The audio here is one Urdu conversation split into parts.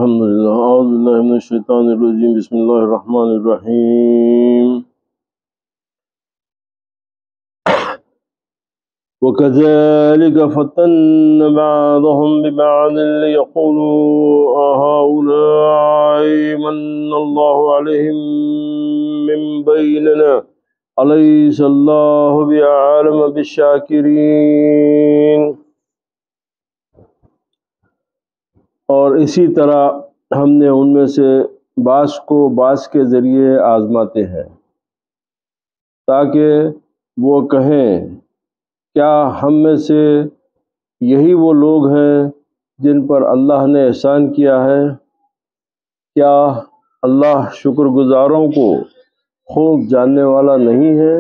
الحمدللہ اعوذ باللہ من الشیطان الرجیم بسم اللہ الرحمن الرحیم وَكَذَلِكَ فَتَنَّ بَعْضَهُمْ بِبَعْضٍ لِيَقُولُوا أَهَؤُلَاءِ مَنَّ اللَّهُ عَلَيْهِمْ مِنْ بَيْنِنَا أَلَيْسَ اللَّهُ بِأَعْلَمَ بِالشَّاكِرِينَ۔ اور اسی طرح ہم نے ان میں سے بعض کو بعض کے ذریعے آزماتے ہیں تاکہ وہ کہیں کیا ہم میں سے یہی وہ لوگ ہیں جن پر اللہ نے احسان کیا ہے؟ کیا اللہ شکر گزاروں کو خوب جاننے والا نہیں ہے؟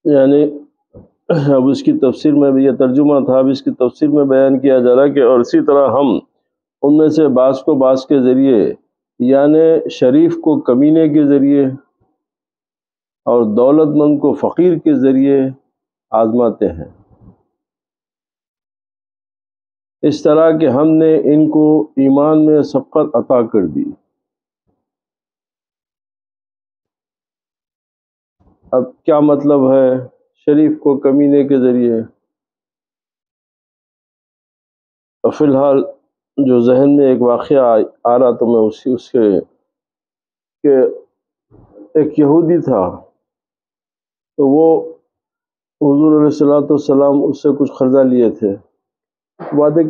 یعنی اب اس کی تفسیر میں بھی یہ ترجمہ تھا، اب اس کی تفسیر میں بیان کیا جا رہا ہے کہ اور اسی طرح ہم ان میں سے بعض کو بعض کے ذریعے یعنی شریف کو کمینے کے ذریعے اور دولت مند کو فقیر کے ذریعے آزماتے ہیں، اس طرح کہ ہم نے ان کو ایمان میں سبقت عطا کر دی۔ اب کیا مطلب ہے شریف کو کمینے کے ذریعے؟ فی الحال جو ذہن میں ایک واقعہ آ رہا تو میں اس کے کہ ایک یہودی تھا تو وہ حضور علیہ السلام اس سے کچھ قرضہ لیے تھے وعدے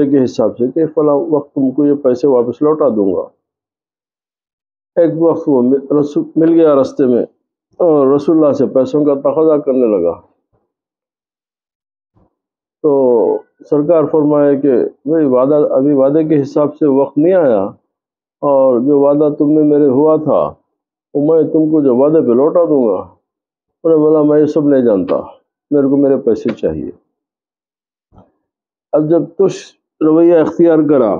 کے حساب سے کہ فلاں وقت تم کو یہ پیسے واپس لوٹا دوں گا۔ ایک وقت وہ مل گیا راستے میں اور رسول اللہ سے پیسوں کا تقاضا کرنے لگا تو سرکار فرمائے کہ بھئی ابھی وعدے کے حساب سے وقت نہیں آیا اور جو وعدہ تم میں میرے ہوا تھا وہ میں تم کو جو وعدے پہ لوٹا دوں گا۔ انہوں نے بولا میں یہ سب نہیں جانتا، میرے کو میرے پیسے چاہیے۔ اب جب تش رویہ اختیار کرا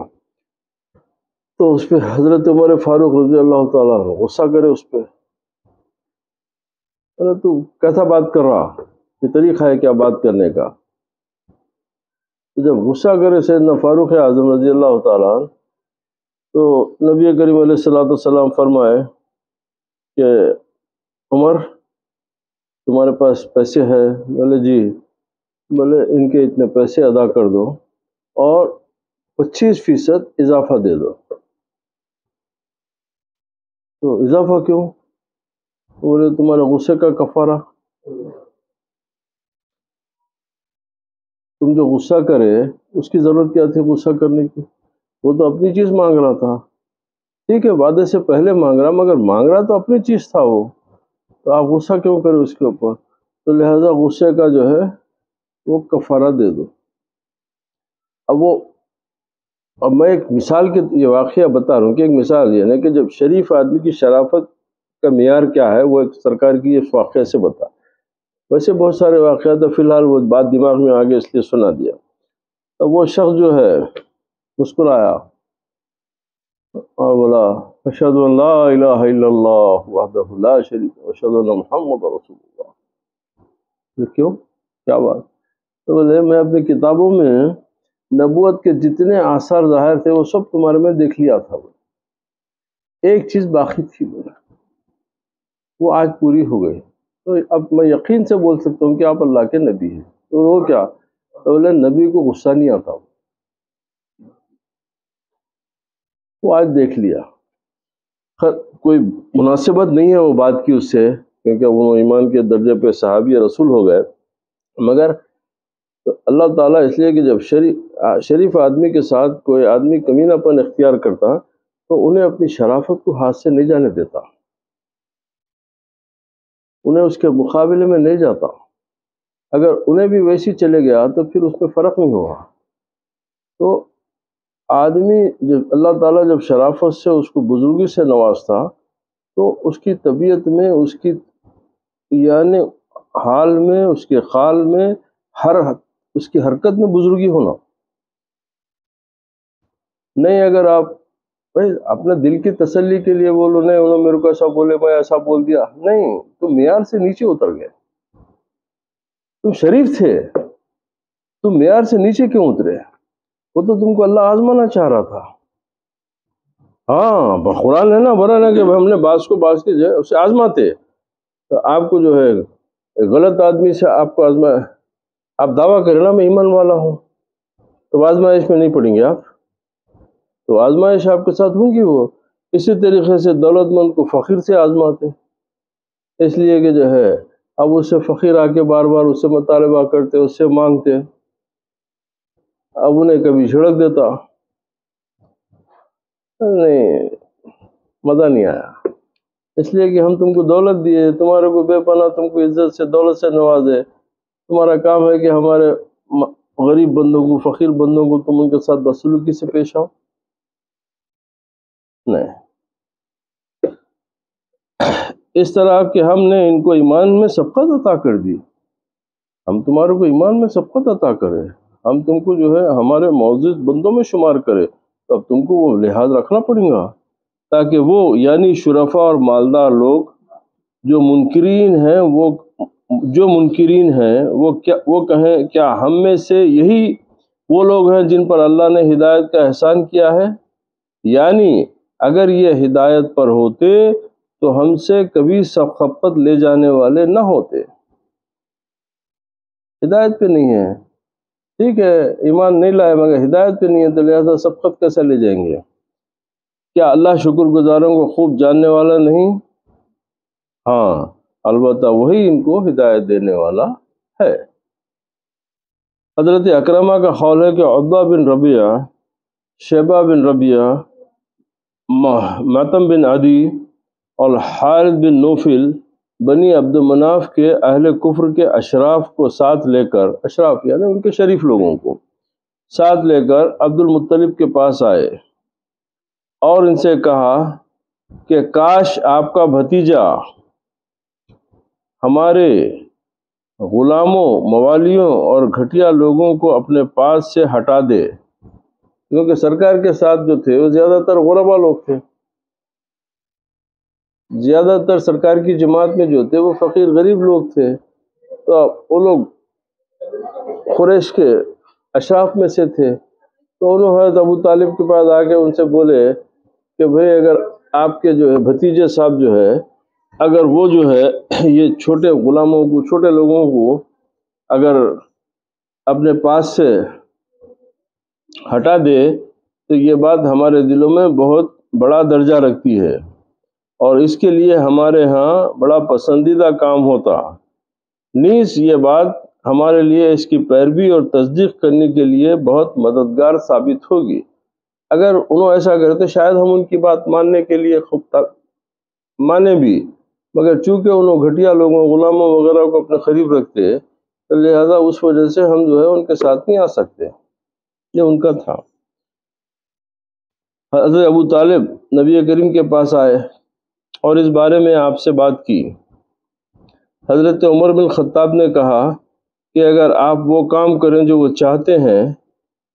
تو اس پہ حضرت عمر فاروق رضی اللہ تعالیٰ عنہ غصہ کرے اس پہ، تو کیسا بات کر رہا، یہ طریقہ ہے کیا بات کرنے کا؟ جب غصہ کرے سیدنا فاروق اعظم رضی اللہ تعالیٰ عنہ تو نبی کریم علیہ السلام فرمائے کہ عمر تمہارے پاس پیسے ہیں؟ بولے جی۔ بولے ان کے اتنے پیسے ادا کر دو اور 25% اضافہ دے دو۔ تو اضافہ کیوں؟ بولے تمہارے غصے کا کفارہ، تم جو غصہ کرے اس کی ضرورت کیا تھی غصہ کرنے کی؟ وہ تو اپنی چیز مانگ رہا تھا، ٹھیک ہے وعدے سے پہلے مانگ رہا، مگر مانگ رہا تو اپنی چیز تھا وہ، تو آپ غصہ کیوں کرے اس کے اوپر؟ تو لہذا غصے کا جو ہے وہ کفارہ دے دو۔ اب میں ایک مثال کے یہ واقعہ بتا رہا ہوں کہ ایک مثال یہ ہے کہ جب شریف آدمی کی شرافت کا معیار کیا ہے وہ ایک سرکار کی اس واقعے سے بتا۔ ویسے بہت سارے واقعات فی الحال وہ بات دماغ میں آگے اس لیے سنا دیا۔ تو وہ شخص جو ہے مسکرایا اور بولا اشہد ان لا الہ الا اللہ وحدہ لا شریک لہ واشہد ان محمد رسول اللہ۔ کیوں؟ کیا بات؟ تو بولے میں اپنی کتابوں میں نبوت کے جتنے آثار ظاہر تھے وہ سب تمہارے میں دیکھ لیا تھا، ایک چیز باقی تھی وہ آج پوری ہو گئی، تو اب میں یقین سے بول سکتا ہوں کہ آپ اللہ کے نبی ہیں۔ تو وہ کیا؟ تو بولے نبی کو غصہ نہیں آتا، وہ آج دیکھ لیا۔ کوئی مناسبت نہیں ہے وہ بات کی اس سے، کیونکہ وہ ایمان کے درجے پہ صحابی رسول ہو گئے، مگر اللہ تعالیٰ اس لیے کہ جب شریف آدمی کے ساتھ کوئی آدمی کمینہ پن اختیار کرتا تو انہیں اپنی شرافت کو ہاتھ سے نہیں جانے دیتا، انہیں اس کے مقابلے میں نہیں جاتا۔ اگر انہیں بھی ویسی چلے گیا تو پھر اس میں فرق نہیں ہوگا۔ تو آدمی جب اللہ تعالیٰ جب شرافت سے اس کو بزرگی سے نوازتا تو اس کی طبیعت میں اس کی یعنی حال میں اس کے خال میں اس کی حرکت میں بزرگی ہونا نہیں۔ اگر آپ اپنے دل کی تسلی کے لیے بولو نہیں انہوں نے میرے کو ایسا بولے میں ایسا بول دیا، نہیں تو معیار سے نیچے اتر گئے۔ تم شریف تھے، تم معیار سے نیچے کیوں اترے؟ وہ تو تم کو اللہ آزمانا چاہ رہا تھا۔ ہاں قرآن ہے نا، بڑا نا کہ ہم نے بعض کو بعض کے جو ہے اسے آزماتے، تو آپ کو جو ہے غلط آدمی سے آپ کو آزما، آپ دعویٰ کریں نا میں ایمان والا ہوں، تو آزمائش میں نہیں پڑیں گے آپ، تو آزمائش آپ کے ساتھ ہوں گی وہ۔ اسی طریقے سے دولت مند کو فقیر سے آزماتے، اس لیے کہ جو ہے اب اس سے فقیر آ کے بار بار اس سے مطالبہ کرتے، اس سے مانگتے، اب انہیں کبھی جھڑک دیتا، نہیں مزہ نہیں آیا، اس لیے کہ ہم تم کو دولت دیے، تمہارے کو بے پناہ تم کو عزت سے دولت سے نوازے، تمہارا کام ہے کہ ہمارے غریب بندوں کو، فقیر بندوں کو تم ان کے ساتھ بدسلوکی سے پیش آؤ؟ نہیں، اس طرح کہ ہم نے ان کو ایمان میں سبقت عطا کر دی، ہم تمہارے کو ایمان میں سبقت عطا کرے، ہم تم کو جو ہے ہمارے معزز بندوں میں شمار کرے، تو اب تم کو وہ لحاظ رکھنا پڑے گا، تاکہ وہ یعنی شرفا اور مالدار لوگ جو منکرین ہیں وہ کہیں کیا ہم میں سے یہی وہ لوگ ہیں جن پر اللہ نے ہدایت کا احسان کیا ہے؟ یعنی اگر یہ ہدایت پر ہوتے تو ہم سے کبھی سبقت لے جانے والے نہ ہوتے، ہدایت پہ نہیں ہے، ٹھیک ہے ایمان نہیں لائے مگر ہدایت پہ نہیں ہے، تو لہذا سبقت کیسے لے جائیں گے؟ کیا اللہ شکر گزاروں کو خوب جاننے والا نہیں؟ ہاں البتہ وہی ان کو ہدایت دینے والا ہے۔ حضرت اکرمہ کا قول ہے کہ عتبہ بن ربیعہ، شیبہ بن ربیعہ، معتم بن عدی اور حارث بن نوفل بنی عبد مناف کے اہل کفر کے اشراف کو ساتھ لے کر، اشراف یعنی ان کے شریف لوگوں کو ساتھ لے کر عبد المطلب کے پاس آئے اور ان سے کہا کہ کاش آپ کا بھتیجا ہمارے غلاموں، موالیوں اور گھٹیا لوگوں کو اپنے پاس سے ہٹا دے، کیونکہ سرکار کے ساتھ جو تھے وہ زیادہ تر غربا لوگ تھے، زیادہ تر سرکار کی جماعت میں جو تھے وہ فقیر غریب لوگ تھے، تو وہ لوگ قریش کے اشراف میں سے تھے، تو انہوں حضرت ابو طالب کے پاس آ کے ان سے بولے کہ بھئی اگر آپ کے جو ہے بھتیجے صاحب جو ہے، اگر وہ جو ہے یہ چھوٹے غلاموں کو، چھوٹے لوگوں کو اگر اپنے پاس سے ہٹا دے تو یہ بات ہمارے دلوں میں بہت بڑا درجہ رکھتی ہے، اور اس کے لیے ہمارے ہاں بڑا پسندیدہ کام ہوتا، نیز یہ بات ہمارے لیے اس کی پیروی اور تصدیق کرنے کے لیے بہت مددگار ثابت ہوگی۔ اگر انہوں ایسا کرتے شاید ہم ان کی بات ماننے کے لیے خوب تک مانے بھی، مگر چونکہ انہوں گھٹیا لوگوں، غلاموں وغیرہ کو اپنے قریب رکھتے، تو لہذا اس وجہ سے ہم جو ہے ان کے ساتھ نہیں آ سکتے، یہ ان کا تھا۔ حضرت ابو طالب نبی کریم کے پاس آئے اور اس بارے میں آپ سے بات کی۔ حضرت عمر بن خطاب نے کہا کہ اگر آپ وہ کام کریں جو وہ چاہتے ہیں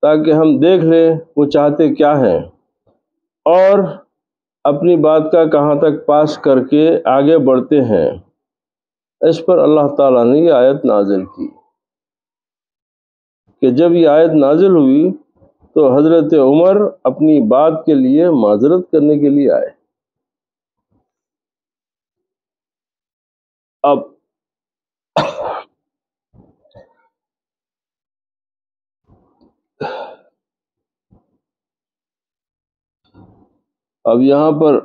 تاکہ ہم دیکھ لیں وہ چاہتے کیا ہیں، اور اپنی بات کا کہاں تک پاس کر کے آگے بڑھتے ہیں۔ اس پر اللہ تعالیٰ نے یہ آیت نازل کی کہ جب یہ آیت نازل ہوئی تو حضرت عمر اپنی بات کے لیے معذرت کرنے کے لیے آئے۔ اب یہاں پر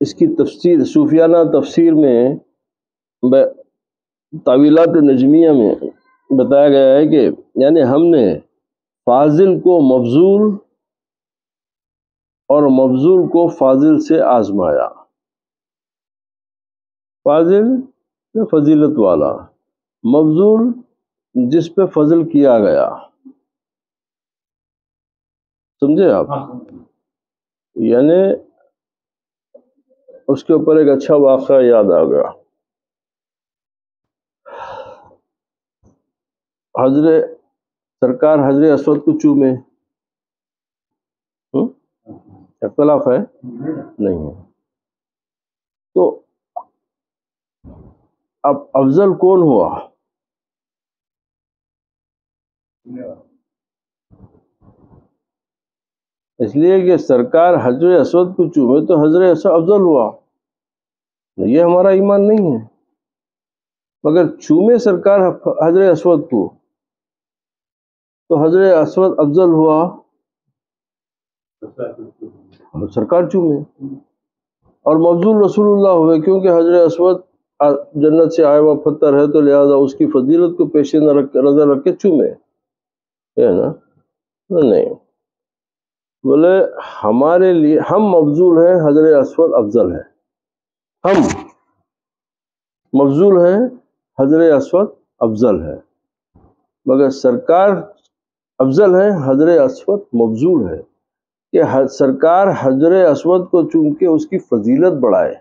اس کی تفسیر صوفیانہ تفسیر میں تعویلات نجمیہ میں بتایا گیا ہے کہ یعنی ہم نے فاضل کو مفضول اور مفضول کو فاضل سے آزمایا، فاضل فضیلت والا، مفضول جس پہ فضل کیا گیا، سمجھے آپ؟ یعنی اس کے اوپر ایک اچھا واقعہ یاد آ گیا۔ سرکار حجر اسود کو چومے، اختلاف ہے نہیں ہے، تو اب افضل کون ہوا؟ اس لیے کہ سرکار حجر اسود کو چومے تو حجر اسود افضل ہوا، یہ ہمارا ایمان نہیں ہے، مگر چومے سرکار حجر اسود کو تو حجر اسود افضل ہوا، سرکار چومے اور مفضول رسول اللہ ہوئے، کیونکہ حجر اسود جنت سے آیا ہوا پتھر ہے تو لہذا اس کی فضیلت کو پیش نظر رکھ کے چومے، ہے نا؟ نہیں، بولے ہمارے لیے ہم مفضول ہیں، حجر اسود افضل ہے، ہم مفضول ہیں، حجر اسود افضل ہے، مگر سرکار افضل ہے، حجر اسود مفضول ہے، کہ سرکار حجر اسود کو چوم کے اس کی فضیلت بڑھائے۔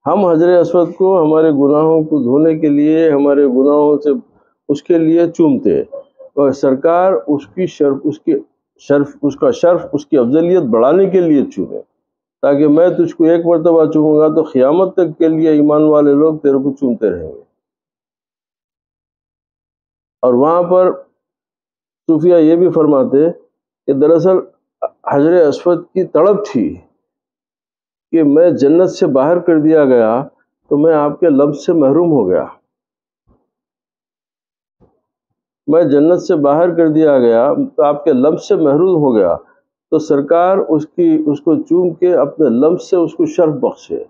ہم حجر اسود کو ہمارے گناہوں کو دھونے کے لیے، ہمارے گناہوں سے اس کے لیے چومتے، اور سرکار اس کی شرف اس کی افضلیت بڑھانے کے لیے چومے، تاکہ میں تجھ کو ایک مرتبہ چوموں گا تو قیامت تک کے لیے ایمان والے لوگ تیرے کو چومتے رہیں گے۔ اور وہاں پر صوفیہ یہ بھی فرماتے کہ دراصل حجر اسود کی تڑپ تھی کہ میں جنت سے باہر کر دیا گیا تو میں آپ کے لمس سے محروم ہو گیا، میں جنت سے باہر کر دیا گیا تو آپ کے لمس سے محروم ہو گیا، تو سرکار اس کو چوم کے اپنے لمس سے اس کو شرف بخشے۔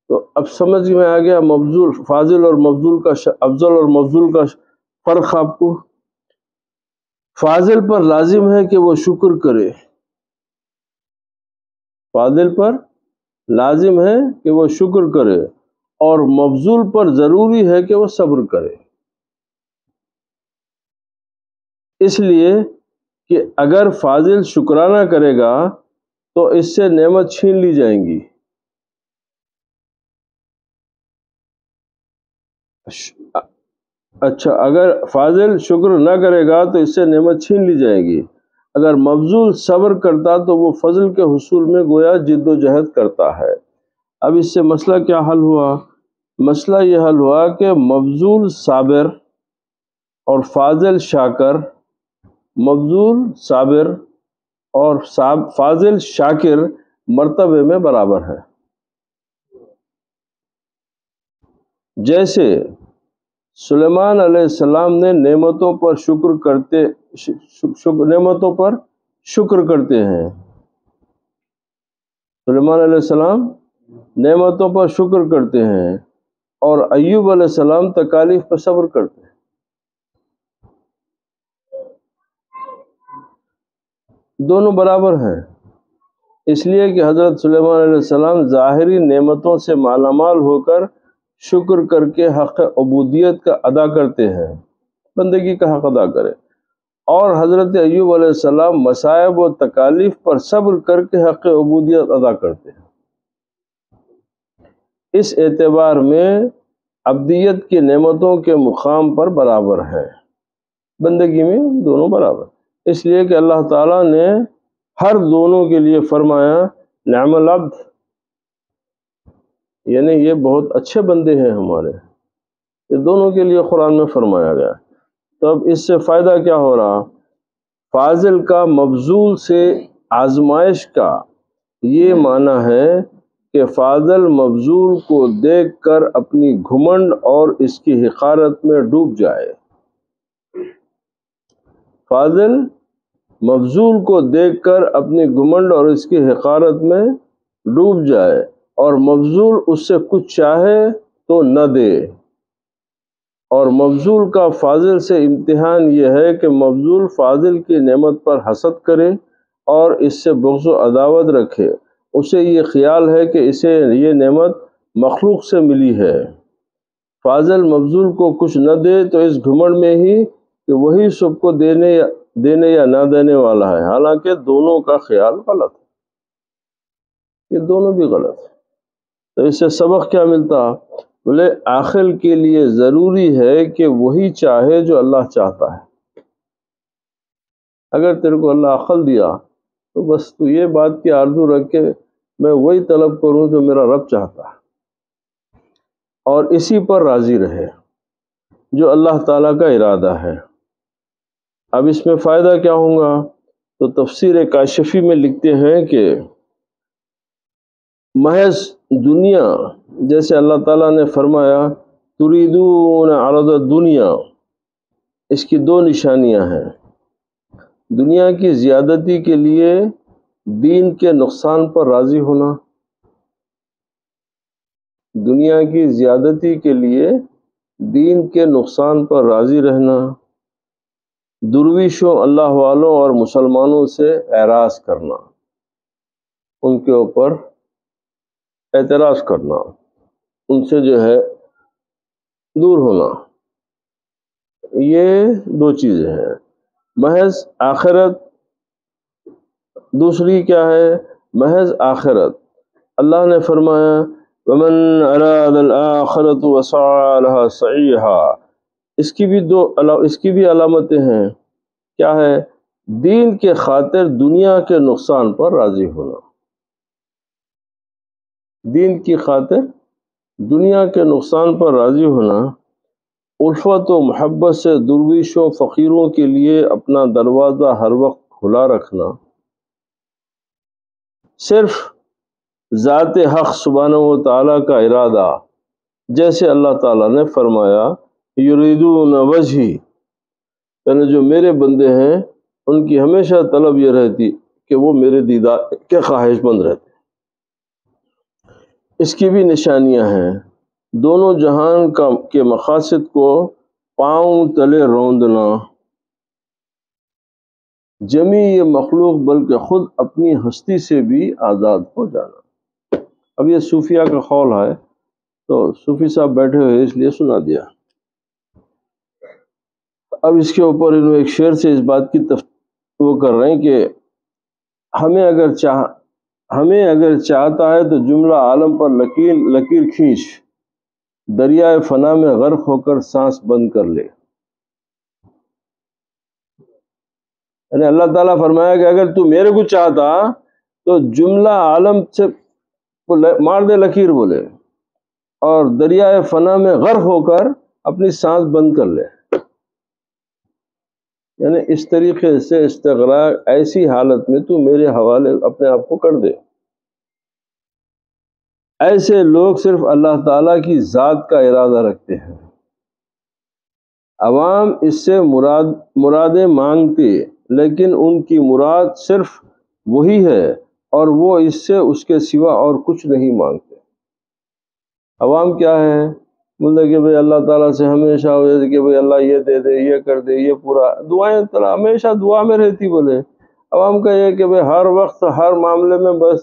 تو اب سمجھ میں آ گیا مفضول فاضل اور مفضول کا افضل اور مفضول کا فرق آپ کو۔ فاضل پر لازم ہے کہ وہ شکر کرے، فاضل پر لازم ہے کہ وہ شکر کرے، اور مفضول پر ضروری ہے کہ وہ صبر کرے، اس لیے کہ اگر فاضل شکرانہ کرے گا تو اس سے نعمت چھین لی جائیں گی، اچھا اگر فاضل شکر نہ کرے گا تو اس سے نعمت چھین لی جائے گی، اگر مفضول صبر کرتا تو وہ فضل کے حصول میں گویا جد و جہد کرتا ہے۔ اب اس سے مسئلہ کیا حل ہوا؟ مسئلہ یہ حل ہوا کہ مفضول صابر اور فاضل شاکر، مفضول صابر اور فاضل شاکر مرتبے میں برابر ہے۔ جیسے سلیمان علیہ السلام نے نعمتوں پر شکر کرتے ہیں، سلیمان علیہ السلام نعمتوں پر شکر کرتے ہیں، اور ایوب علیہ السلام تکالیف پر صبر کرتے ہیں۔ دونوں برابر ہیں، اس لیے کہ حضرت سلیمان علیہ السلام ظاہری نعمتوں سے مالا مال ہو کر شکر کر کے حق عبودیت کا ادا کرتے ہیں، بندگی کا حق ادا کرے، اور حضرت ایوب علیہ السلام مصائب و تکالیف پر صبر کر کے حق عبودیت ادا کرتے ہیں۔ اس اعتبار میں عبدیت کی نعمتوں کے مقام پر برابر ہیں، بندگی میں دونوں برابر، اس لیے کہ اللہ تعالیٰ نے ہر دونوں کے لیے فرمایا نعم العبد، یعنی یہ بہت اچھے بندے ہیں ہمارے، یہ دونوں کے لیے قرآن میں فرمایا گیا۔ تو اب اس سے فائدہ کیا ہو رہا؟ فاضل کا مفضول سے آزمائش کا یہ معنی ہے کہ فاضل مفضول کو دیکھ کر اپنی گھمنڈ اور اس کی حقارت میں ڈوب جائے، فاضل مفضول کو دیکھ کر اپنی گھمنڈ اور اس کی حقارت میں ڈوب جائے، اور مفضول اس سے کچھ چاہے تو نہ دے، اور مفضول کا فاضل سے امتحان یہ ہے کہ مفضول فاضل کی نعمت پر حسد کرے اور اس سے بغض و عداوت رکھے، اسے یہ خیال ہے کہ اسے یہ نعمت مخلوق سے ملی ہے، فاضل مفضول کو کچھ نہ دے تو اس گھمنڈ میں ہی کہ وہی سب کو دینے یا نہ دینے والا ہے، حالانکہ دونوں کا خیال غلط ہے، یہ دونوں بھی غلط ہے۔ تو اس سے سبق کیا ملتا؟ بولے عاقل کے لیے ضروری ہے کہ وہی چاہے جو اللہ چاہتا ہے۔ اگر تیرے کو اللہ عقل دیا تو بس تو یہ بات کی آرزو رکھ کے میں وہی طلب کروں جو میرا رب چاہتا ہے، اور اسی پر راضی رہے۔ جو اللہ تعالیٰ کا ارادہ ہے۔ اب اس میں فائدہ کیا ہوگا؟ تو تفسیر کاشفی میں لکھتے ہیں کہ محض دنیا، جیسے اللہ تعالیٰ نے فرمایا تریدون عرض الدنیا، اس کی دو نشانیاں ہیں۔ دنیا کی زیادتی کے لیے دین کے نقصان پر راضی ہونا، دنیا کی زیادتی کے لیے دین کے نقصان پر راضی رہنا، درویشوں، اللہ والوں اور مسلمانوں سے اعراض کرنا، ان کے اوپر اعتراض کرنا، ان سے جو ہے دور ہونا، یہ دو چیزیں ہیں۔ محض آخرت، دوسری کیا ہے؟ محض آخرت۔ اللہ نے فرمایا وَمَنْ أَرَادَ الْآخِرَةَ وَسَعَى لَهَا سَعْيَهَا، اس کی بھی علامتیں ہیں۔ کیا ہے؟ دین کے خاطر دنیا کے نقصان پر راضی ہونا، دین کی خاطر دنیا کے نقصان پر راضی ہونا، الفت و محبت سے درویشوں، فقیروں کے لیے اپنا دروازہ ہر وقت کھلا رکھنا، صرف ذات حق سبحانہ و تعالیٰ کا ارادہ، جیسے اللہ تعالیٰ نے فرمایا یریدون وجہی، یعنی جو میرے بندے ہیں ان کی ہمیشہ طلب یہ رہتی کہ وہ میرے دیدار کے خواہش مند رہتے۔ اس کی بھی نشانیاں ہیں، دونوں جہان کے مقاصد کو پاؤں تلے روندنا، جمی یہ مخلوق بلکہ خود اپنی ہستی سے بھی آزاد ہو جانا۔ اب یہ صوفیہ کا قول ہے، تو صوفی صاحب بیٹھے ہوئے اس لیے سنا دیا۔ اب اس کے اوپر انہوں ایک شعر سے اس بات کی وہ کر رہے ہیں کہ ہمیں اگر چاہتا ہے تو جملہ عالم پر لکیر کھینچ، دریائے فنا میں غرق ہو کر سانس بند کر لے۔ یعنی اللہ تعالیٰ فرمایا کہ اگر تو میرے کو چاہتا تو جملہ عالم سے مار دے لکیر بولے، اور دریائے فنا میں غرق ہو کر اپنی سانس بند کر لے۔ یعنی اس طریقے سے استغراق، ایسی حالت میں تو میرے حوالے اپنے آپ کو کر دے۔ ایسے لوگ صرف اللہ تعالیٰ کی ذات کا ارادہ رکھتے ہیں، عوام اس سے مرادیں مانگتے، لیکن ان کی مراد صرف وہی ہے اور وہ اس سے اس کے سوا اور کچھ نہیں مانگتے۔ عوام کیا ہے؟ بولتے کہ بھئی اللہ تعالیٰ سے ہمیشہ ہو جاتے کہ بھئی اللہ یہ دے دے، یہ کر دے، یہ پورا دعائیں ہمیشہ دعا میں رہتی۔ بولے عوام کا یہ کہ بھئی ہر وقت ہر معاملے میں بس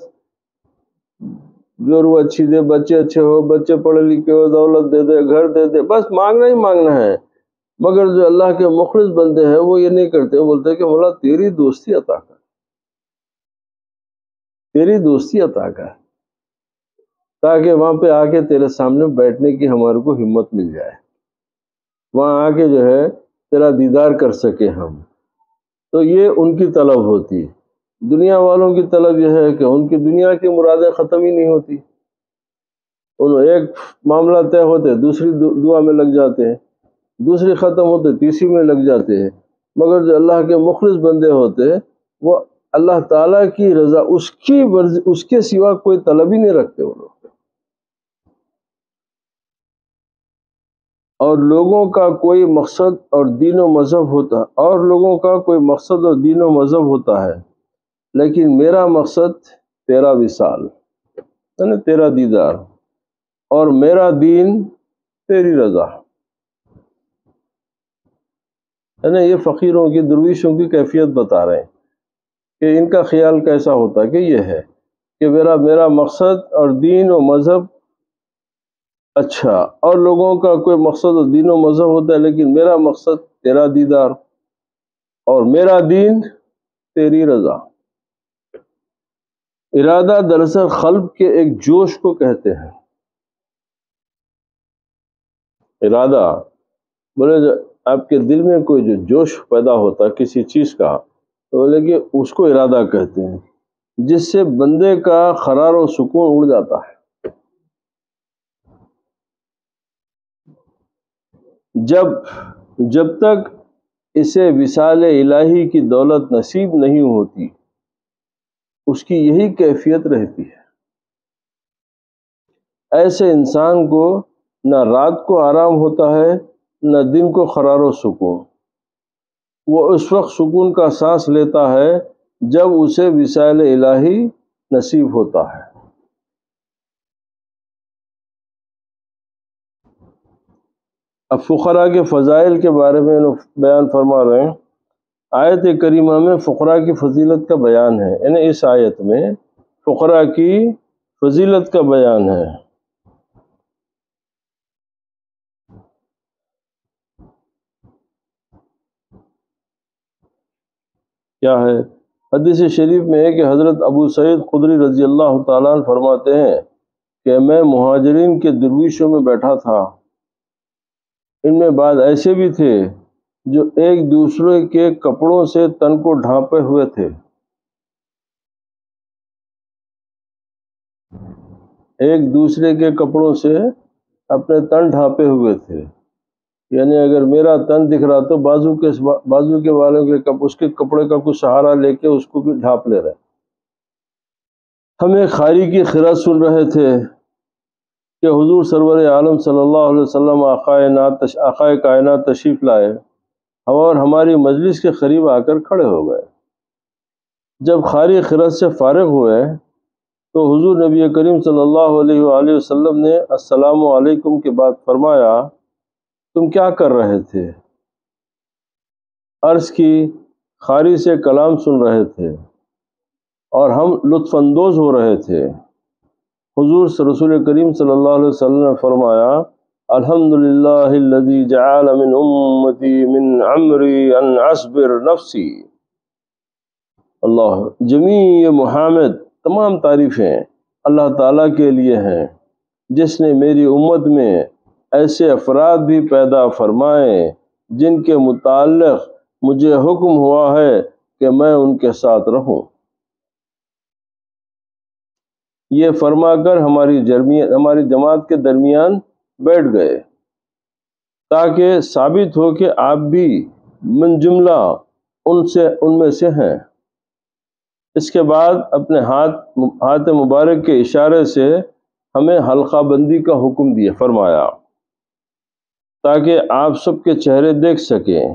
جو روح اچھی دے، بچے اچھے ہو، بچے پڑھے لکھے ہو، دولت دے دے، گھر دے دے، بس مانگنا ہی مانگنا ہے۔ مگر جو اللہ کے مخلص بندے ہیں وہ یہ نہیں کرتے، وہ بولتے کہ مولا تیری دوستی عطا کر، تیری دوستی عطا کر، تاکہ وہاں پہ آ کے تیرے سامنے بیٹھنے کی ہمارے کو ہمت مل جائے، وہاں آ کے جو ہے تیرا دیدار کر سکے ہم۔ تو یہ ان کی طلب ہوتی۔ دنیا والوں کی طلب یہ ہے کہ ان کی دنیا کی مرادیں ختم ہی نہیں ہوتی، ان ایک معاملہ طے ہوتے دوسری دعا میں لگ جاتے ہیں، دوسری ختم ہوتے تیسری میں لگ جاتے ہیں۔ مگر جو اللہ کے مخلص بندے ہوتے وہ اللہ تعالیٰ کی رضا، اس کے سوا کوئی طلب ہی نہیں رکھتے وہ لوگ۔ اور لوگوں کا کوئی مقصد اور دین و مذہب ہوتا ہے، لیکن میرا مقصد تیرا وصال، یعنی تیرا دیدار، اور میرا دین تیری رضا۔ یعنی یہ فقیروں کی، درویشوں کی کیفیت بتا رہے ہیں کہ ان کا خیال کیسا ہوتا ہے، کہ یہ ہے کہ میرا مقصد اور دین و مذہب اچھا، اور لوگوں کا کوئی مقصد اور دین و مذہب ہوتا ہے، لیکن میرا مقصد تیرا دیدار اور میرا دین تیری رضا۔ ارادہ دراصل قلب کے ایک جوش کو کہتے ہیں۔ ارادہ بولے جو آپ کے دل میں کوئی جو جوش پیدا ہوتا ہے کسی چیز کا، تو بولے کہ اس کو ارادہ کہتے ہیں، جس سے بندے کا قرار و سکون اڑ جاتا ہے۔ جب تک اسے وصال الہی کی دولت نصیب نہیں ہوتی اس کی یہی کیفیت رہتی ہے۔ ایسے انسان کو نہ رات کو آرام ہوتا ہے نہ دن کو قرار و سکون۔ وہ اس وقت سکون کا سانس لیتا ہے جب اسے وصال الہی نصیب ہوتا ہے۔ اب فقراء کے فضائل کے بارے میں بیان فرما رہے ہیں۔ آیت کریمہ میں فقراء کی فضیلت کا بیان ہے، یعنی اس آیت میں فقراء کی فضیلت کا بیان ہے۔ کیا ہے؟ حدیث شریف میں ہے کہ حضرت ابو سعید خدری رضی اللہ تعالیٰ عنہ فرماتے ہیں کہ میں مہاجرین کے درویشوں میں بیٹھا تھا، ان میں بعض ایسے بھی تھے جو ایک دوسرے کے کپڑوں سے تن کو ڈھانپے ہوئے تھے، ایک دوسرے کے کپڑوں سے اپنے تن ڈھانپے ہوئے تھے، یعنی اگر میرا تن دکھ رہا تو بازو کے والوں کے اس کے کپڑے کا کچھ سہارا لے کے اس کو بھی ڈھانپ لے رہے۔ ہم ایک خاری کی خرات سن رہے تھے کہ حضور سرور عالم صلی اللہ علیہ وسلم آقائے کائنات تشریف لائے اور ہماری مجلس کے قریب آ کر کھڑے ہو گئے۔ جب خاری خرات سے فارغ ہوئے تو حضور نبی کریم صلی اللہ علیہ وآلہ وسلم نے السلام علیکم کے بعد فرمایا تم کیا کر رہے تھے؟ عرض کی خاری سے کلام سن رہے تھے اور ہم لطف اندوز ہو رہے تھے۔ حضور رسول کریم صلی اللہ علیہ وسلم نے فرمایا الحمدللہ الذی جعل من امتی من عمری ان اصبر نفسی۔ اللہ جمیع محمد تمام تعریفیں اللہ تعالیٰ کے لیے ہیں جس نے میری امت میں ایسے افراد بھی پیدا فرمائے جن کے متعلق مجھے حکم ہوا ہے کہ میں ان کے ساتھ رہوں۔ یہ فرما کر ہماری جماعت کے درمیان بیٹھ گئے تاکہ ثابت ہو کہ آپ بھی من جملہ ان میں سے ہیں۔ اس کے بعد اپنے ہاتھ مبارک کے اشارے سے ہمیں حلقہ بندی کا حکم دیا فرمایا تاکہ آپ سب کے چہرے دیکھ سکیں۔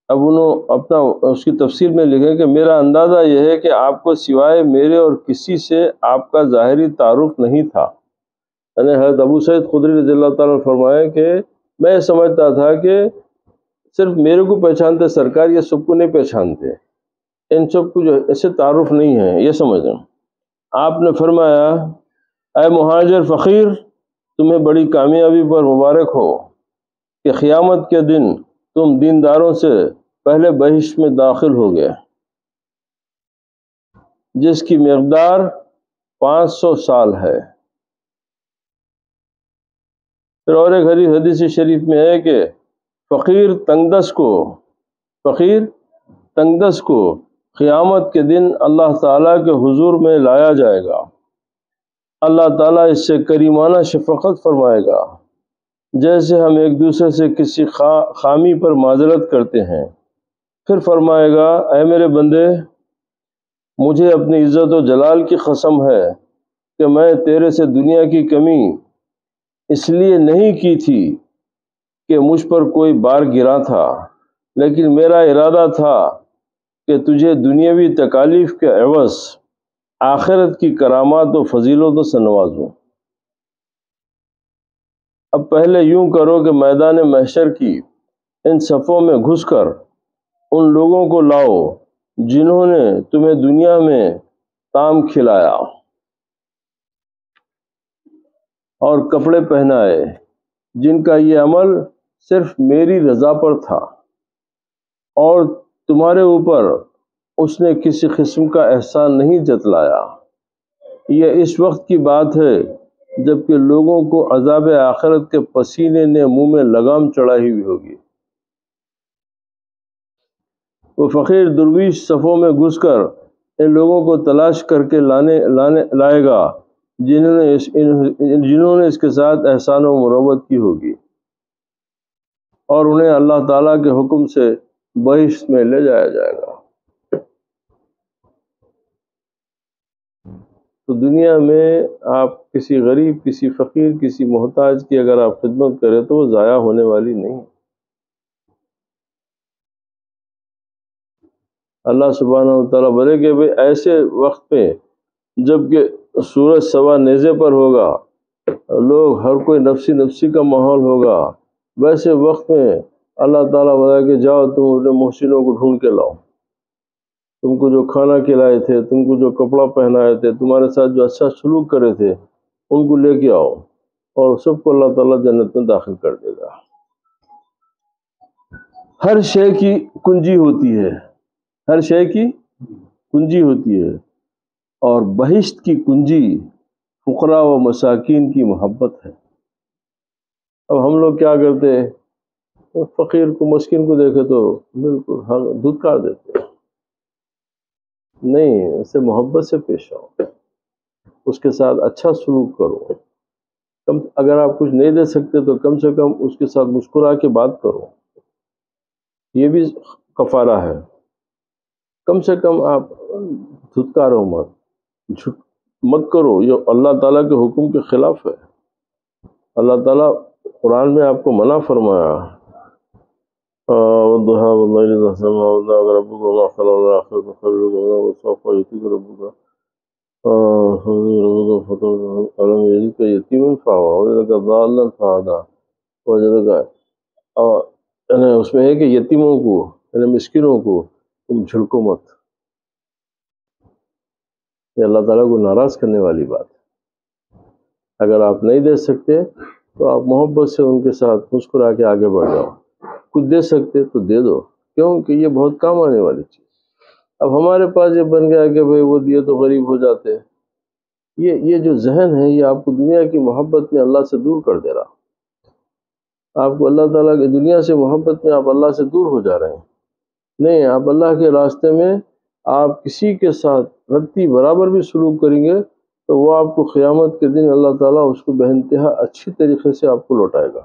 اب انہوں اس کی تفسیر میں لکھے کہ میرا اندازہ یہ ہے کہ آپ کو سوائے میرے اور کسی سے آپ کا ظاہری تعارف نہیں تھا، یعنی حضرت ابو سعید خدری رضی اللہ تعالیٰ نے فرمایا کہ میں سمجھتا تھا کہ صرف میرے کو پہچانتے سرکار، یہ سب کو نہیں پہچانتے، ان سب کو جو ایسے تعارف نہیں ہے یہ سمجھیں۔ آپ نے فرمایا اے مہاجر فقیر تمہیں بڑی کامیابی پر مبارک ہو کہ قیامت کے دن تم دینداروں سے پہلے بہشت میں داخل ہو گئے جس کی مقدار 500 سال ہے۔ پھر اور ایک حدیث شریف میں ہے کہ فقیر تنگدست کو قیامت کے دن اللہ تعالیٰ کے حضور میں لایا جائے گا، اللہ تعالیٰ اس سے کریمانہ شفقت فرمائے گا جیسے ہم ایک دوسرے سے کسی خامی پر معذرت کرتے ہیں۔ پھر فرمائے گا اے میرے بندے مجھے اپنی عزت و جلال کی قسم ہے کہ میں تیرے سے دنیا کی کمی اس لیے نہیں کی تھی کہ مجھ پر کوئی بار گرا تھا، لیکن میرا ارادہ تھا کہ تجھے دنیاوی تکالیف کے عوض آخرت کی کرامات و فضیلتوں سے نوازوں۔ اب پہلے یوں کرو کہ میدان محشر کی ان صفوں میں گھس کر ان لوگوں کو لاؤ جنہوں نے تمہیں دنیا میں طعام کھلایا اور کپڑے پہنائے، جن کا یہ عمل صرف میری رضا پر تھا اور تمہارے اوپر اس نے کسی قسم کا احسان نہیں جتلایا۔ یہ اس وقت کی بات ہے جبکہ لوگوں کو عذاب آخرت کے پسینے نے منہ میں لگام چڑھائی ہوئی ہوگی۔ وہ فقیر درویش صفوں میں گھس کر ان لوگوں کو تلاش کر کے لائے گا جنہوں نے اس کے ساتھ احسان و مروت کی ہوگی۔ اور انہیں اللہ تعالیٰ کے حکم سے بہشت میں لے جایا جائے گا۔ تو دنیا میں آپ کسی غریب، کسی فقیر، کسی محتاج کی اگر آپ خدمت کریں تو وہ ضائع ہونے والی نہیں۔ اللہ سبحانہ و تعالیٰ بولے کہ بھئی ایسے وقت پہ جب کہ سورج سوا نیزے پر ہوگا، لوگ ہر کوئی نفسی نفسی کا ماحول ہوگا، ویسے وقت میں اللہ تعالیٰ بتایا کہ جاؤ تم اپنے محسنوں کو ڈھونڈ کے لاؤ، تم کو جو کھانا کھلائے تھے، تم کو جو کپڑا پہنائے تھے، تمہارے ساتھ جو اچھا سلوک کرے تھے، ان کو لے کے آؤ، اور سب کو اللہ تعالیٰ جنت میں داخل کر دے گا۔ ہر شے کی کنجی ہوتی ہے، ہر شے کی کنجی ہوتی ہے، اور بہشت کی کنجی فقراء و مساکین کی محبت ہے۔ اب ہم لوگ کیا کرتے ہیں، فقیر کو، مسکین کو دیکھے تو بالکل دھتکار دیتے ہیں۔ نہیں، اس سے محبت سے پیش آؤ، اس کے ساتھ اچھا سلوک کرو۔ اگر آپ کچھ نہیں دے سکتے تو کم سے کم اس کے ساتھ مسکرا کے بات کرو، یہ بھی کفارہ ہے۔ کم سے کم آپ دھتکارو مت کرو، یہ اللہ تعالیٰ کے حکم کے خلاف ہے۔ اللہ تعالیٰ قرآن میں آپ کو منع فرمایا، والضحى والليل إذا سجى ما ودعك ربك وما قلى والآخرة خير لك وسوف يؤتيك ربك ألم يجدك يتيما فآوى ووجدك ضالا فهدى ووجدك اس میں ہے کہ یتیموں کو، مسکینوں کو تم جھڑکو مت۔ یہ اللہ تعالیٰ کو ناراض کرنے والی بات ہے۔ اگر آپ نہیں دے سکتے تو آپ محبت سے ان کے ساتھ مسکرا کے آگے بڑھ جاؤ، کچھ دے سکتے تو دے دو، کیونکہ یہ بہت کام آنے والی چیز۔ اب ہمارے پاس یہ بن گیا کہ بھئی وہ دیے تو غریب ہو جاتے، یہ جو ذہن ہے یہ آپ کو دنیا کی محبت میں اللہ سے دور کر دے رہا۔ آپ کو اللہ تعالیٰ کی دنیا سے محبت میں آپ اللہ سے دور ہو جا رہے ہیں۔ نہیں، آپ اللہ کے راستے میں آپ کسی کے ساتھ رتی برابر بھی سلوک کریں گے تو وہ آپ کو قیامت کے دن اللہ تعالیٰ اس کو بے انتہا اچھی طریقے سے آپ کو لوٹائے گا۔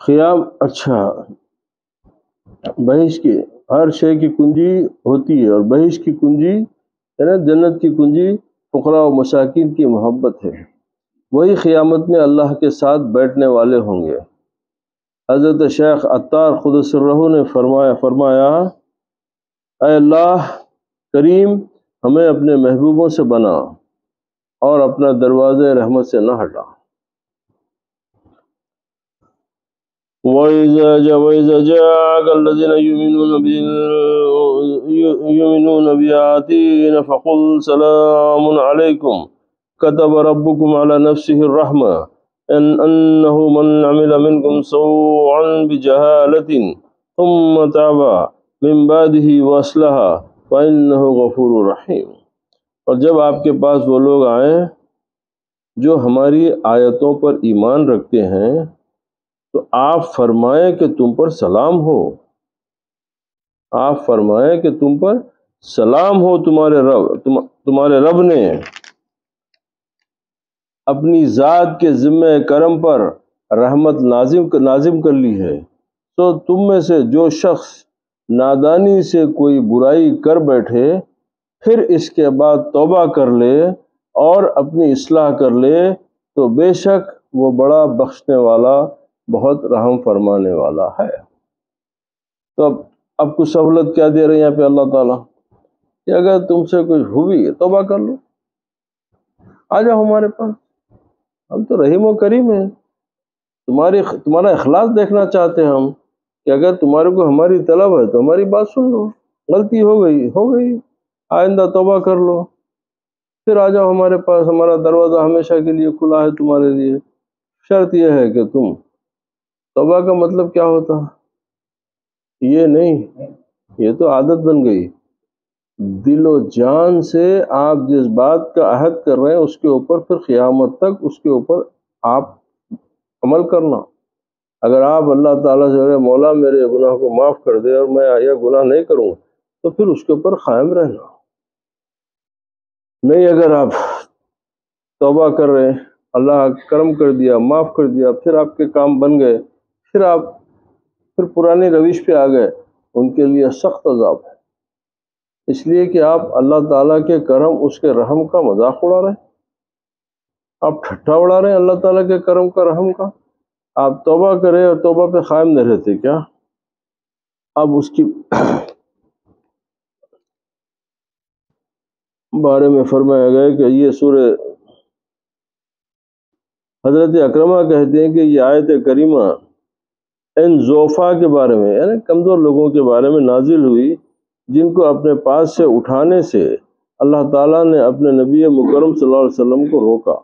خیام اچھا، بہشت کی ہر شے کی کنجی ہوتی ہے، اور بہشت کی کنجی جنت کی کنجی فقراء و مساکین کی محبت ہے، وہی قیامت میں اللہ کے ساتھ بیٹھنے والے ہوں گے۔ حضرت شیخ عطار قدس سرہ نے فرمایا اے اللہ کریم، ہمیں اپنے محبوبوں سے بنا اور اپنا دروازے رحمت سے نہ ہٹا۔ وَإِذَا جَاءَكَ الَّذِينَ يُؤْمِنُونَ بِآيَاتِنَا فَقُلْ سَلَامٌ عَلَيْكُمْ كَتَبَ رَبُّكُمْ عَلَى نَفْسِهِ الرَّحْمَةَ أَنَّهُ مَنْ عَمِلَ مِنْكُمْ سُوءًا بِجَهَالَةٍ ثُمَّ تَابَ مِنْ بَعْدِهِ وَأَصْلَحَ فَإِنَّهُ غَفُورٌ رَحِيمٌ۔ اور جب آپ کے پاس وہ لوگ آئیں جو ہماری آیتوں پر ایمان رکھتے ہیں تو آپ فرمائیں کہ تم پر سلام ہو، آپ فرمائیں کہ تم پر سلام ہو، تمہارے رب نے اپنی ذات کے ذمہ کرم پر رحمت نازم کر لی ہے۔ تو تم میں سے جو شخص نادانی سے کوئی برائی کر بیٹھے پھر اس کے بعد توبہ کر لے اور اپنی اصلاح کر لے تو بے شک وہ بڑا بخشنے والا، بہت رحم فرمانے والا ہے۔ تو اب کچھ سہولت کیا دے رہے ہیں یہاں پہ اللہ تعالیٰ کہ اگر تم سے کچھ ہوئی توبہ کر لو، آ جاؤ ہمارے پاس، ہم تو رحیم و کریم ہیں، تمہارا اخلاص دیکھنا چاہتے ہیں ہم کہ اگر تمہارے کو ہماری طلب ہے تو ہماری بات سن لو، غلطی ہو گئی، آئندہ توبہ کر لو، پھر آ جاؤ ہمارے پاس، ہمارا دروازہ ہمیشہ کے لیے کھلا ہے تمہارے لیے۔ شرط یہ ہے کہ تم، توبہ کا مطلب کیا ہوتا؟ یہ نہیں، یہ تو عادت بن گئی، دل و جان سے آپ جس بات کا عہد کر رہے ہیں اس کے اوپر پھر قیامت تک اس کے اوپر آپ عمل کرنا۔ اگر آپ اللہ تعالیٰ سے مولا میرے گناہ کو معاف کر دے اور میں یہ گناہ نہیں کروں تو پھر اس کے اوپر قائم رہنا۔ نہیں، اگر آپ توبہ کر رہے ہیں اللہ کرم کر دیا، معاف کر دیا، پھر آپ کے کام بن گئے، پھر پرانی روش پہ آ گئے، ان کے لیے سخت عذاب ہے۔ اس لیے کہ آپ اللہ تعالیٰ کے کرم، اس کے رحم کا مذاق اڑا رہے ہیں، آپ ٹھٹھا اڑا رہے ہیں اللہ تعالیٰ کے کرم کا، رحم کا۔ آپ توبہ کریں اور توبہ پہ قائم نہ رہتے کیا؟ اب اس کی بارے میں فرمایا گیا کہ یہ سورہ، حضرت اکرمہ کہتے ہیں کہ یہ آیت کریمہ ان ضعفاء کے بارے میں، یعنی کمزور لوگوں کے بارے میں نازل ہوئی، جن کو اپنے پاس سے اٹھانے سے اللہ تعالیٰ نے اپنے نبی مکرم صلی اللہ علیہ وسلم کو روکا۔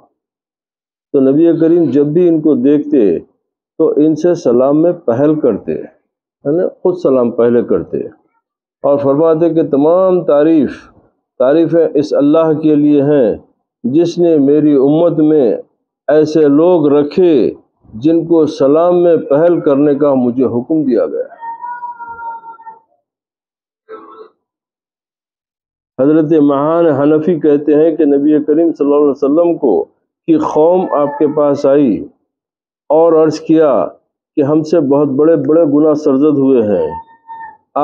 تو نبی کریم جب بھی ان کو دیکھتے تو ان سے سلام میں پہل کرتے، یعنی خود سلام پہلے کرتے، اور فرماتے کہ تمام تعریفیں اس اللہ کے لیے ہیں جس نے میری امت میں ایسے لوگ رکھے جن کو سلام میں پہل کرنے کا مجھے حکم دیا گیا۔ حضرت مہان حنفی کہتے ہیں کہ نبی کریم صلی اللہ علیہ وسلم کی قوم آپ کے پاس آئی اور عرض کیا کہ ہم سے بہت بڑے بڑے گناہ سرزد ہوئے ہیں۔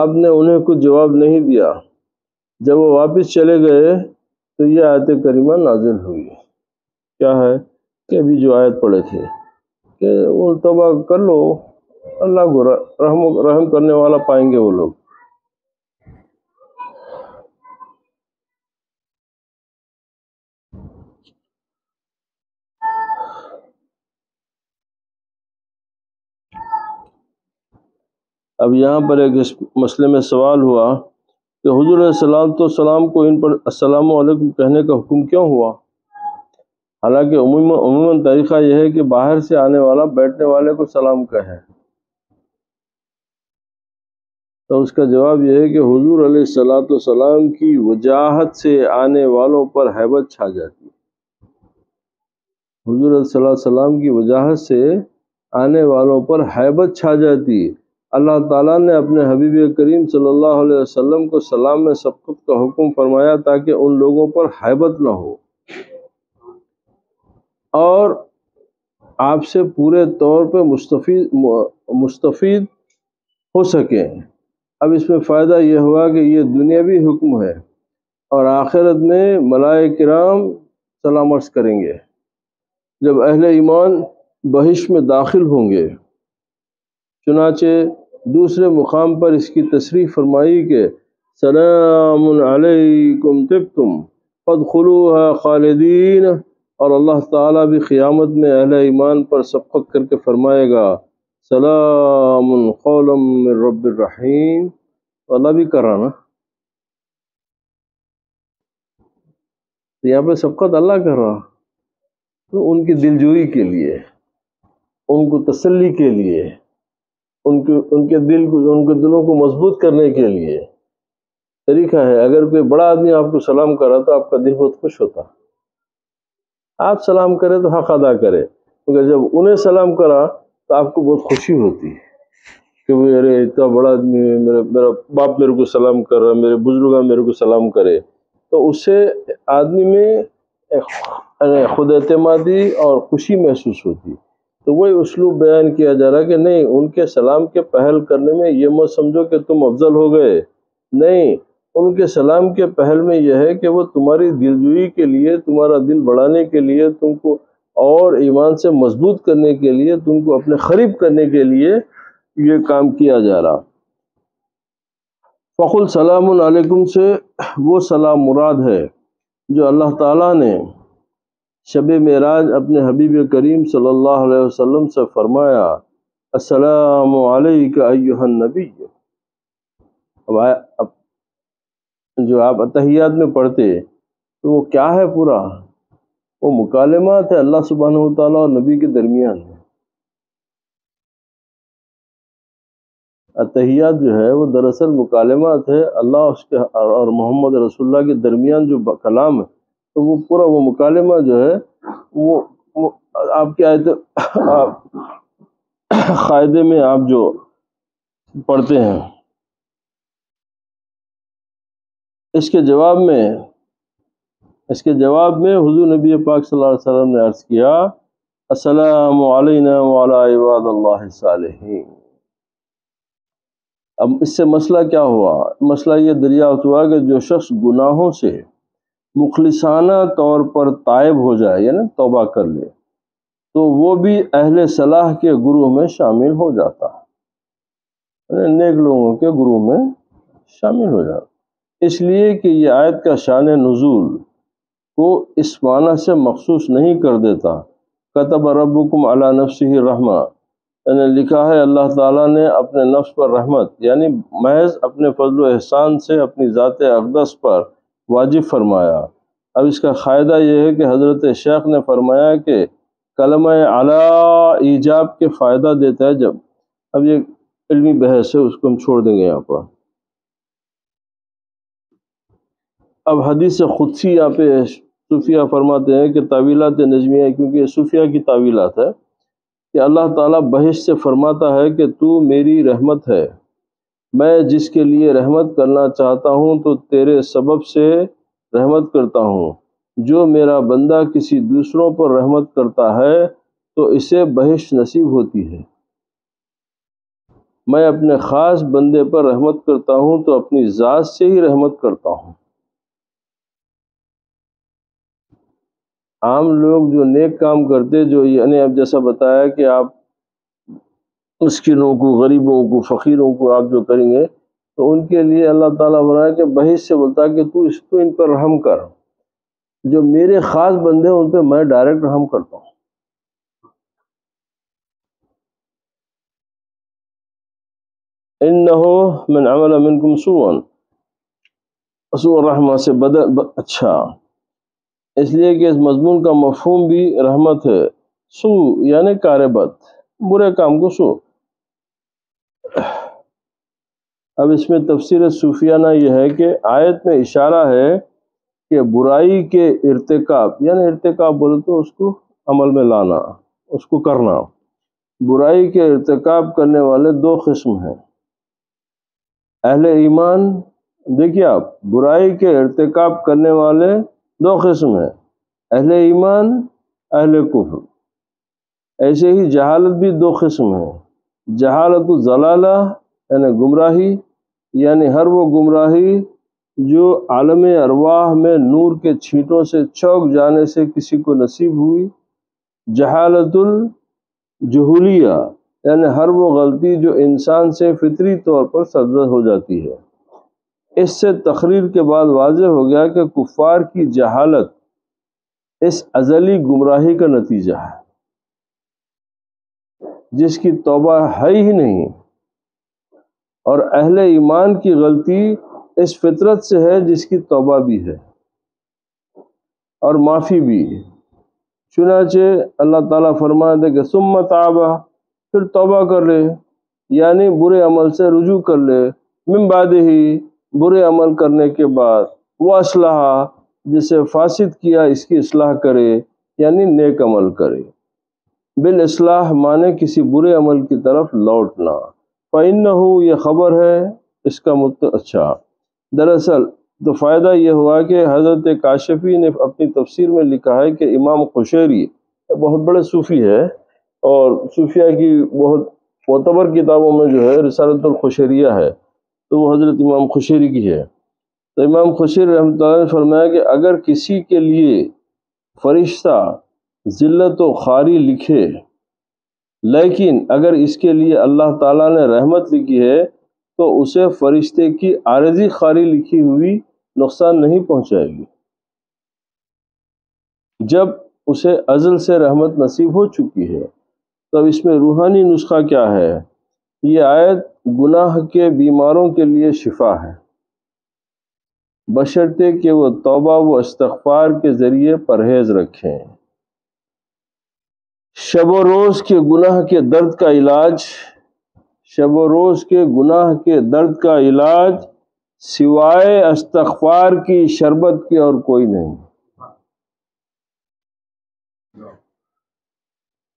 آپ نے انہیں کچھ جواب نہیں دیا۔ جب وہ واپس چلے گئے تو یہ آیت کریمہ نازل ہوئی۔ کیا ہے کہ ابھی جو آیت پڑھے تھے کہ وہ توبہ کر لو، اللہ کو رحم کرنے والا پائیں گے وہ لوگ۔ اب یہاں پر ایک اس مسئلے میں سوال ہوا کہ حضور علیہ السلام کو ان پر السلام علیکم کہنے کا حکم کیوں ہوا؟ حالانکہ عموماً طریقہ یہ ہے کہ باہر سے آنے والا بیٹھنے والے کو سلام کہے۔ تو اس کا جواب یہ ہے کہ حضور علیہ السلام کی وجاہت سے آنے والوں پر ہیبت چھا جاتی ہے۔ حضور علیہ السلام کی وجاہت سے آنے والوں پر ہیبت چھا جاتی۔ اللہ تعالیٰ نے اپنے حبیب کریم صلی اللہ علیہ وسلم کو سلام میں سبقت کا حکم فرمایا تاکہ ان لوگوں پر ہیبت نہ ہو اور آپ سے پورے طور پہ مستفید ہو سکیں۔ اب اس میں فائدہ یہ ہوا کہ یہ دنیاوی حکم ہے اور آخرت میں ملائکہ کرام سلام عرض کریں گے جب اہل ایمان بہشت میں داخل ہوں گے۔ چنانچہ دوسرے مقام پر اس کی تصریح فرمائی کہ سلام علیکم طبتم فادخلوها خالدین، اور اللہ تعالیٰ بھی قیامت میں اہل ایمان پر سبقت کر کے فرمائے گا سلام قولا من رب الرحیم۔ تو اللہ بھی کر رہا نا، تو یہاں پہ سبقت اللہ کر رہا، تو ان کی دلجوئی کے لیے، ان کو تسلی کے لیے، ان کے دلوں کو مضبوط کرنے کے لیے طریقہ ہے۔ اگر کوئی بڑا آدمی آپ کو سلام کرا تو آپ کا دل بہت خوش ہوتا، آپ سلام کرے تو حق ادا کرے، مگر جب انہیں سلام کرا تو آپ کو بہت خوشی ہوتی کہ وہ ارے اتنا بڑا آدمی ہے، میرا باپ میرے کو سلام کر رہا، میرے بزرگاں میرے کو سلام کرے، تو اس سے آدمی میں خود اعتمادی اور خوشی محسوس ہوتی۔ تو وہی اسلوب بیان کیا جا رہا کہ نہیں، ان کے سلام کے پہل کرنے میں یہ مت سمجھو کہ تم افضل ہو گئے، نہیں، ان کے سلام کے پہل میں یہ ہے کہ وہ تمہاری دلجوئی کے لیے، تمہارا دل بڑھانے کے لیے، تم کو اور ایمان سے مضبوط کرنے کے لیے، تم کو اپنے قریب کرنے کے لیے یہ کام کیا جا رہا۔ فقل سلام علیکم سے وہ سلام مراد ہے جو اللہ تعالیٰ نے شب معراج اپنے حبیب کریم صلی اللہ علیہ وسلم سے فرمایا السلام علیک ایھا النبی۔ اب جو آپ اتحیات میں پڑھتے تو وہ کیا ہے؟ پورا وہ مکالمات ہے اللہ سبحانہ و تعالیٰ اور نبی کے درمیان۔ اتحیات جو ہے وہ دراصل مکالمات ہے اللہ اس کے اور محمد رسول اللہ کے درمیان جو کلام ہے، تو وہ پورا وہ مکالمہ جو ہے وہ آپ کے قاعدے میں آپ جو پڑھتے ہیں، اس کے جواب میں اس کے جواب میں حضور نبی پاک صلی اللہ علیہ وسلم نے عرض کیا السلام علینا وعلی عباد اللہ الصالحین۔ اب اس سے مسئلہ کیا ہوا؟ مسئلہ یہ دریافت ہوا کہ جو شخص گناہوں سے مخلصانہ طور پر تائب ہو جائے یعنی توبہ کر لے تو وہ بھی اہل صلاح کے گروہ میں شامل ہو جاتا ہے، یعنی نیک لوگوں کے گروہ میں شامل ہو جاتا، اس لیے کہ یہ آیت کا شان نزول کو اس معنی سے مخصوص نہیں کر دیتا۔ کتب ربکم علی نفسہ الرحمہ، یعنی لکھا ہے اللہ تعالیٰ نے اپنے نفس پر رحمت، یعنی محض اپنے فضل و احسان سے اپنی ذات اقدس پر واجب فرمایا۔ اب اس کا فائدہ یہ ہے کہ حضرت شیخ نے فرمایا کہ کلمہ علی ایجاب کے فائدہ دیتا ہے جب، اب یہ علمی بحث ہے اس کو ہم چھوڑ دیں گے یہاں پر۔ اب حدیث قدسی یہاں پہ صوفیہ فرماتے ہیں کہ تعویلات نجمیہ، کیونکہ یہ صوفیہ کی تعویلات ہے کہ اللہ تعالیٰ بہشت سے فرماتا ہے کہ تو میری رحمت ہے، میں جس کے لیے رحمت کرنا چاہتا ہوں تو تیرے سبب سے رحمت کرتا ہوں، جو میرا بندہ کسی دوسروں پر رحمت کرتا ہے تو اسے بہشت نصیب ہوتی ہے، میں اپنے خاص بندے پر رحمت کرتا ہوں تو اپنی ذات سے ہی رحمت کرتا ہوں۔ عام لوگ جو نیک کام کرتے، جو یعنی اب جیسا بتایا کہ آپ مسکینوں کو، غریبوں کو، فقیروں کو آپ جو کریں گے تو ان کے لیے اللہ تعالیٰ بنایا کہ بہشت سے بولتا ہے کہ تو ان پر رحم کر، جو میرے خاص بندے ہیں ان پہ میں ڈائریکٹ رحم کرتا ہوں۔ انہو من عمل منکم سوءا، سوء الرحمہ سے اچھا، اس لیے کہ اس مضمون کا مفہوم بھی رحمت ہے، سو یعنی کار بد، برے کام کو سو۔ اب اس میں تفسیر صوفیانہ یہ ہے کہ آیت میں اشارہ ہے کہ برائی کے ارتکاب، یعنی ارتکاب بولے تو اس کو عمل میں لانا، اس کو کرنا، برائی کے ارتکاب کرنے والے دو قسم ہیں، اہل ایمان، دیکھیے آپ، برائی کے ارتکاب کرنے والے دو قسم ہیں، اہل ایمان، اہل کفر۔ ایسے ہی جہالت بھی دو قسم ہیں، جہالت الضلالہ یعنی گمراہی، یعنی ہر وہ گمراہی جو عالم ارواح میں نور کے چھینٹوں سے چوک جانے سے کسی کو نصیب ہوئی، جہالت الجہولیہ یعنی ہر وہ غلطی جو انسان سے فطری طور پر صدر ہو جاتی ہے۔ اس سے تقریر کے بعد واضح ہو گیا کہ کفار کی جہالت اس ازلی گمراہی کا نتیجہ ہے جس کی توبہ ہے ہی نہیں، اور اہل ایمان کی غلطی اس فطرت سے ہے جس کی توبہ بھی ہے اور معافی بھی۔ چنانچہ اللہ تعالیٰ فرماتے کہ ثم تاب، پھر توبہ کر لے، یعنی برے عمل سے رجوع کر لے، من بعد ہی، برے عمل کرنے کے بعد، وہ اصلاح، جسے فاسد کیا اس کی اصلاح کرے، یعنی نیک عمل کرے، بالاصلاح مانے کسی برے عمل کی طرف لوٹنا۔ فَإِنَّهُ، یہ خبر ہے اس کا اچھا، دراصل تو فائدہ یہ ہوا کہ حضرت کاشفی نے اپنی تفسیر میں لکھا ہے کہ امام قشیری بہت بڑے صوفی ہے، اور صوفیہ کی بہت معتبر کتابوں میں جو ہے رسالۃ القشیریہ ہے تو وہ حضرت امام قشیری کی ہے۔ تو امام قشیری رحمۃ اللہ نے فرمایا کہ اگر کسی کے لیے فرشتہ ذلت و خواری لکھے، لیکن اگر اس کے لیے اللہ تعالیٰ نے رحمت لکھی ہے تو اسے فرشتے کی عارضی خواری لکھی ہوئی نقصان نہیں پہنچائے گی، جب اسے ازل سے رحمت نصیب ہو چکی ہے۔ تو اب اس میں روحانی نسخہ کیا ہے؟ یہ آیت گناہ کے بیماروں کے لیے شفا ہے، بشرطے کہ وہ توبہ و استغفار کے ذریعے پرہیز رکھیں۔ شب و روز کے گناہ کے درد کا علاج، شب و روز کے گناہ کے درد کا علاج سوائے استغفار کی شربت کی اور کوئی نہیں۔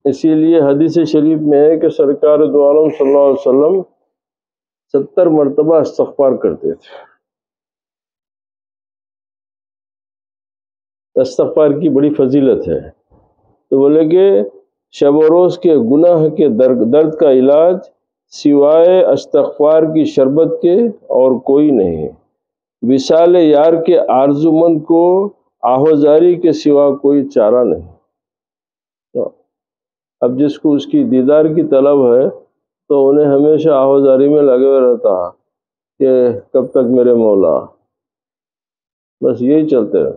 اسی لیے حدیث شریف میں ہے کہ سرکار دو عالم صلی اللہ علیہ وسلم 70 مرتبہ استغفار کرتے تھے۔ استغفار کی بڑی فضیلت ہے، تو بولے کہ شب و روز کے گناہ کے درد کا علاج سوائے استغفار کی شربت کے اور کوئی نہیں ہے، وصال یار کے آرزومند کو آہوزاری کے سوا کوئی چارہ نہیں۔ تو اب جس کو اس کی دیدار کی طلب ہے تو انہیں ہمیشہ آہوزاری میں لگے ہوئے رہتا کہ کب تک میرے مولا، بس یہی چلتے رہے۔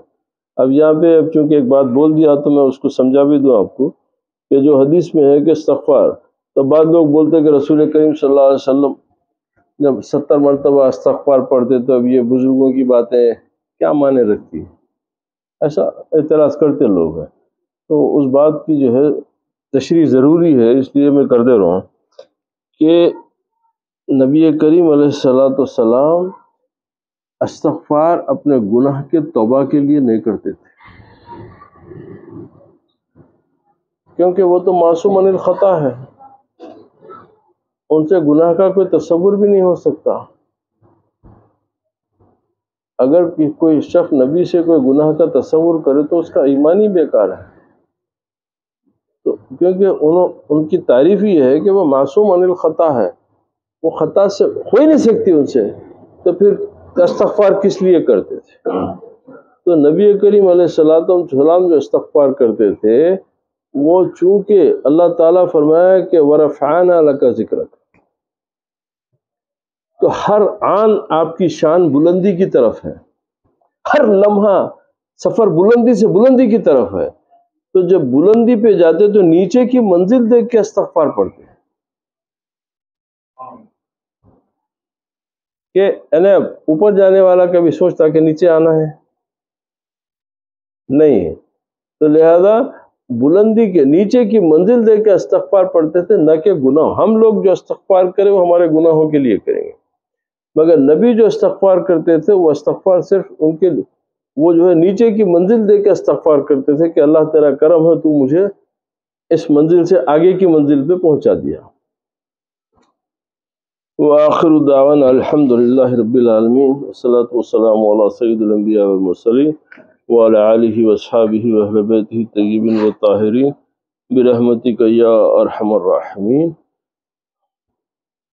اب یہاں پہ اب چونکہ ایک بات بول دیا تو میں اس کو سمجھا بھی دوں آپ کو، کہ جو حدیث میں ہے کہ استغفار، تو بعض لوگ بولتے ہیں کہ رسول کریم صلی اللہ علیہ وسلم جب 70 مرتبہ استغفار پڑھتے تو اب یہ بزرگوں کی باتیں کیا معنی رکھتی ہے، ایسا اعتراض کرتے لوگ ہیں۔ تو اس بات کی جو ہے تشریح ضروری ہے، اس لیے میں کر دے رہا ہوں کہ نبی کریم علیہ السلام استغفار اپنے گناہ کے توبہ کے لیے نہیں کرتے تھے، کیونکہ وہ تو معصوم عن الخطا ہے، ان سے گناہ کا کوئی تصور بھی نہیں ہو سکتا۔ اگر کوئی شخص نبی سے کوئی گناہ کا تصور کرے تو اس کا ایمان ہی بیکار ہے، تو کیونکہ ان کی تعریف ہی ہے کہ وہ معصوم عن الخطا ہے، وہ خطا سے ہو ہی نہیں سکتی ان سے، تو پھر استغفار کس لیے کرتے تھے؟ تو نبی کریم علیہ السلام جو استغفار کرتے تھے وہ چونکہ اللہ تعالیٰ فرمایا کہ وَرَفَعْنَا لَكَ ذِكْرَكَ، تو ہر آن آپ کی شان بلندی کی طرف ہے، ہر لمحہ سفر بلندی سے بلندی کی طرف ہے، تو جب بلندی پہ جاتے تو نیچے کی منزل دیکھ کے استغفار پڑھتے کہ اوپر جانے والا کبھی سوچتا کہ نیچے آنا ہے نہیں ہے، تو لہذا بلندی کے نیچے کی منزل دیکھ کے استغفار پڑھتے تھے، نہ کہ گناہ۔ ہم لوگ جو استغفار کریں وہ ہمارے گناہوں کے لیے کریں گے، مگر نبی جو استغفار کرتے تھے وہ استغفار صرف ان کے وہ جو ہے نیچے کی منزل دیکھ کے استغفار کرتے تھے کہ اللہ تیرا کرم ہے، تو مجھے اس منزل سے آگے کی منزل پہ پہنچا دیا۔ وآخر دعوانا الحمد للہ رب العالمین، والصلاة والسلام علی سید الانبیاء والمرسلین وعلی آلہ واصحابہ واہل بیتہ الطیبین الطاہرین برحمتک یا ارحم الراحمین۔